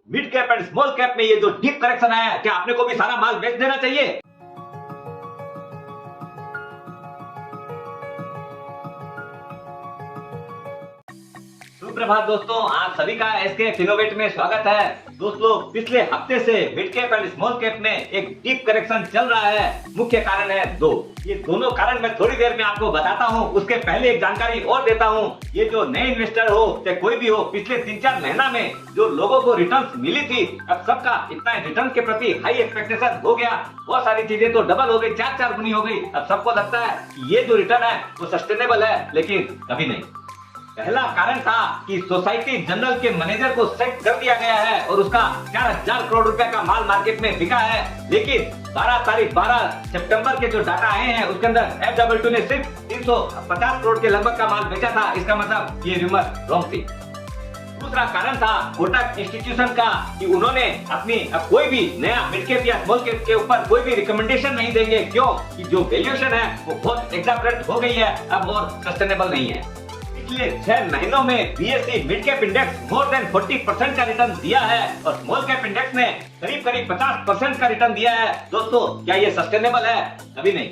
Mid cap and small cap में ये जो डीप करेक्शन आया है, क्या आपने को भी सारा माल बेच देना चाहिए? सुप्रभात दोस्तों, आप सभी का एसके फिनोवेट में स्वागत है। दोस्तों, पिछले हफ्ते से mid cap and small cap में एक डीप करेक्शन चल रहा है। मुख्य कारण है दो। ये दोनों कारण मैं थोड़ी देर में आपको बताता हूँ। उसके पहले एक जानकारी और देता हूँ। ये जो नए इन्वेस्टर हो चाहे कोई भी हो, पिछले 3-4 महीना में जो लोगों को रिटर्न्स मिली थी, अब सबका इतना रिटर्न के प्रति हाई एक्सपेक्टेशन हो गया। बहुत सारी चीजें तो डबल हो गई, 4-4 गुनी हो गई। अब सबको लगता है कि ये जो रिटर्न है वो सस्टेनेबल है, लेकिन कभी नहीं। पहला कारण था कि सोसाइटी जनरल के मैनेजर को सेट कर दिया गया है और उसका 4,000 करोड़ रुपए का माल मार्केट में बिका है। लेकिन 12 सितंबर के जो डाटा आए हैं उसके अंदर F22 ने सिर्फ 350 करोड़ के लगभग का माल बेचा था। इसका मतलब ये रूमर रॉन्ग थी। दूसरा कारण था कोटक इंस्टीट्यूशन का कि उन्होंने अपनी अब कोई भी नया मिड कैप या स्मॉल कैप के ऊपर कोई भी रिकमेंडेशन नहीं देंगे। क्यों? कि जो वैल्यूएशन है वो बहुत एग्जैजरेट हो गई है, अब और सस्टेनेबल नहीं है। पिछले 6 महीनों में BSE mid cap index more than 40% का रिटर्न दिया है और स्मॉल कैप इंडेक्स ने करीब 50% का रिटर्न दिया है। दोस्तों, क्या ये सस्टेनेबल है? कभी नहीं।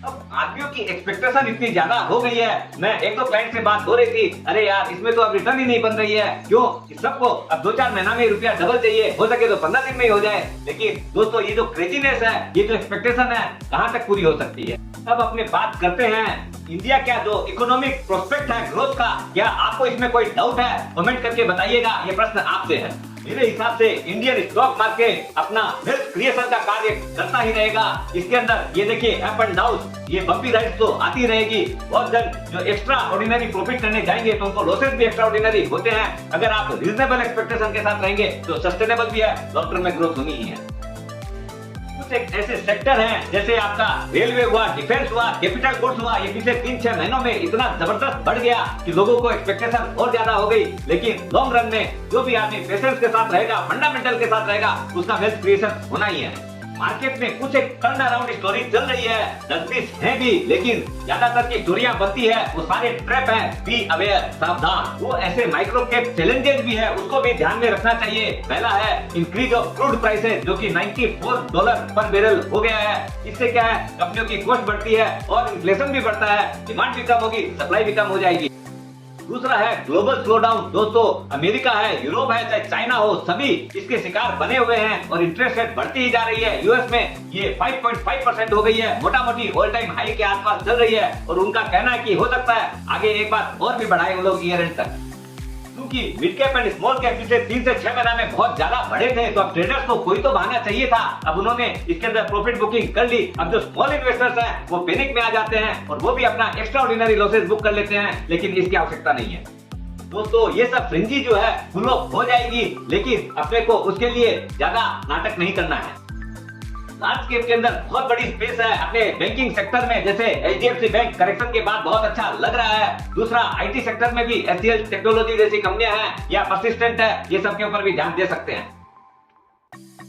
अब आदमियों की एक्सपेक्टेशन इतनी ज्यादा हो गई है। मैं 1-2 क्लाइंट से बात हो रही थी, अरे यार इसमें तो अब रिटर्न ही नहीं बन रही है। क्यों? कि सबको अब 2-4 महीना में रुपया डबल चाहिए, हो सके तो 15 दिन में ही हो जाए। लेकिन दोस्तों, ये जो क्रेजीनेस है, ये जो एक्सपेक्टेशन है, कहाँ तक पूरी हो सकती है? अब अपने बात करते हैं इंडिया क्या जो इकोनॉमिक प्रोस्पेक्ट है ग्रोथ का, क्या आपको इसमें कोई डाउट है? कमेंट करके बताइएगा। ये प्रश्न आपसे है। मेरे हिसाब से इंडियन स्टॉक मार्केट अपना वेल्थ क्रिएशन का कार्य करता ही रहेगा। इसके अंदर ये देखिए अप एंड डाउन, ये बम्पी राइड्स तो आती रहेगी। बहुत जन जो एक्स्ट्रा ऑर्डिनरी प्रॉफिट करने जाएंगे तो उनको लॉसेस भी एक्स्ट्रा ऑर्डिनरी होते हैं। अगर आप रीजनेबल एक्सपेक्टेशन के साथ रहेंगे तो सस्टेनेबल भी है, लॉन्ग टर्म में ग्रोथ होनी ही है। एक ऐसे सेक्टर हैं जैसे आपका रेलवे हुआ, डिफेंस हुआ, कैपिटल गुड्स हुआ, ये पिछले 3-6 महीनों में इतना जबरदस्त बढ़ गया कि लोगों को एक्सपेक्टेशन और ज्यादा हो गई। लेकिन लॉन्ग रन में जो भी आदमी पेशेंस के साथ रहेगा, फंडामेंटल के साथ रहेगा, उसका वेल्थ क्रिएशन होना ही है। मार्केट में कुछ एक टर्न अराउंड स्टोरी चल रही है, 10-20 है भी, लेकिन ज्यादातर की चोरियां बनती है वो सारे ट्रैप हैं। बी अवेयर, सावधान। वो ऐसे माइक्रो कैप चैलेंजेस भी है, उसको भी ध्यान में रखना चाहिए। पहला है इंक्रीज ऑफ क्रूड प्राइसेस, जो कि $94 पर बैरल हो गया है। इससे क्या है, कंपनियों की कॉस्ट बढ़ती है और इन्फ्लेशन भी बढ़ता है, डिमांड भी कम होगी, सप्लाई भी कम हो जाएगी। दूसरा है ग्लोबल स्लोडाउन। दोस्तों, अमेरिका है, यूरोप है, चाहे चाइना हो, सभी इसके शिकार बने हुए हैं और इंटरेस्ट रेट बढ़ती ही जा रही है। यूएस में ये 5.5% हो गई है, मोटा मोटी ऑल टाइम हाई के आसपास चल रही है और उनका कहना है कि हो सकता है आगे एक बार और भी बढ़ाए वो लोग ईयर एंड तक। क्योंकि mid cap and small cap पिछले 3 से 6 महीना में बहुत ज्यादा बढ़े थे, तो अब ट्रेडर्स को कोई तो बहाना चाहिए था। अब उन्होंने इसके अंदर प्रॉफिट बुकिंग कर ली। अब जो स्मॉल इन्वेस्टर्स हैं वो पैनिक में आ जाते हैं और वो भी अपना एक्स्ट्रा ऑर्डिनरी लॉसेस बुक कर लेते हैं, लेकिन इसकी आवश्यकता नहीं है। दोस्तों, ये सब फ्रिंजी जो है फुल ऑफ हो जाएगी, लेकिन अपने को उसके लिए ज्यादा नाटक नहीं करना है। लार्ज कैप के अंदर बहुत बड़ी स्पेस है अपने बैंकिंग सेक्टर में, जैसे HDFC बैंक करेक्शन के बाद बहुत अच्छा लग रहा है। दूसरा आईटी सेक्टर में भी HCL टेक्नोलॉजी जैसी कंपनियां हैं या परसिस्टेंट है, ये सब के ऊपर भी ध्यान दे सकते हैं।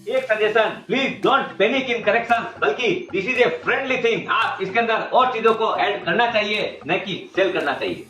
एक suggestion, please don't panic in correction, बल्कि this is a friendly thing. आप इसके अंदर और चीजों को ऐड करना चाहिए, न कि सेल करना चाहिए।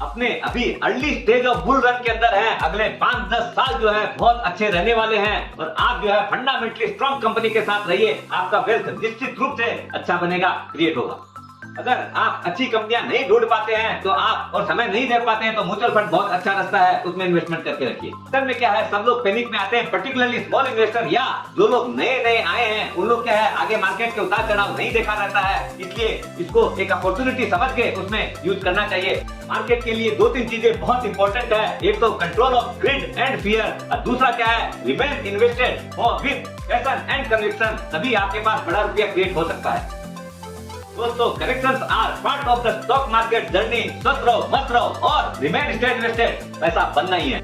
अपने अभी early stage of bull run के अंदर है। अगले 5-10 साल जो है बहुत अच्छे रहने वाले हैं और आप जो है फंडामेंटली स्ट्रॉन्ग कंपनी के साथ रहिए। आपका वेल्थ निश्चित रूप से अच्छा बनेगा, क्रिएट होगा। अगर आप अच्छी कंपनियां नहीं ढूंढ पाते हैं तो आप और समय नहीं दे पाते हैं तो म्यूचुअल फंड बहुत अच्छा रास्ता है, उसमें इन्वेस्टमेंट करके रखिए। सर में क्या है, सब लोग पैनिक में आते हैं, पर्टिकुलरली स्मॉल इन्वेस्टर या जो लोग नए आए हैं, उन लोग क्या है आगे मार्केट के उतार चढ़ाव नहीं देखा रहता है, इसलिए इसको एक अपॉर्चुनिटी समझ के उसमें यूज करना चाहिए। मार्केट के लिए 2-3 चीजें बहुत इंपॉर्टेंट है। एक तो control of grid and fear, और दूसरा क्या है, remain invested with passion and conviction, तभी आपके पास बड़ा रुपया क्रिएट हो सकता है। दोस्तों, corrections are part of the stock market journey. स्वस्थ रहो, मस्त रहो और रिमेन स्टे इन्वेस्टेड। पैसा बनना ही है।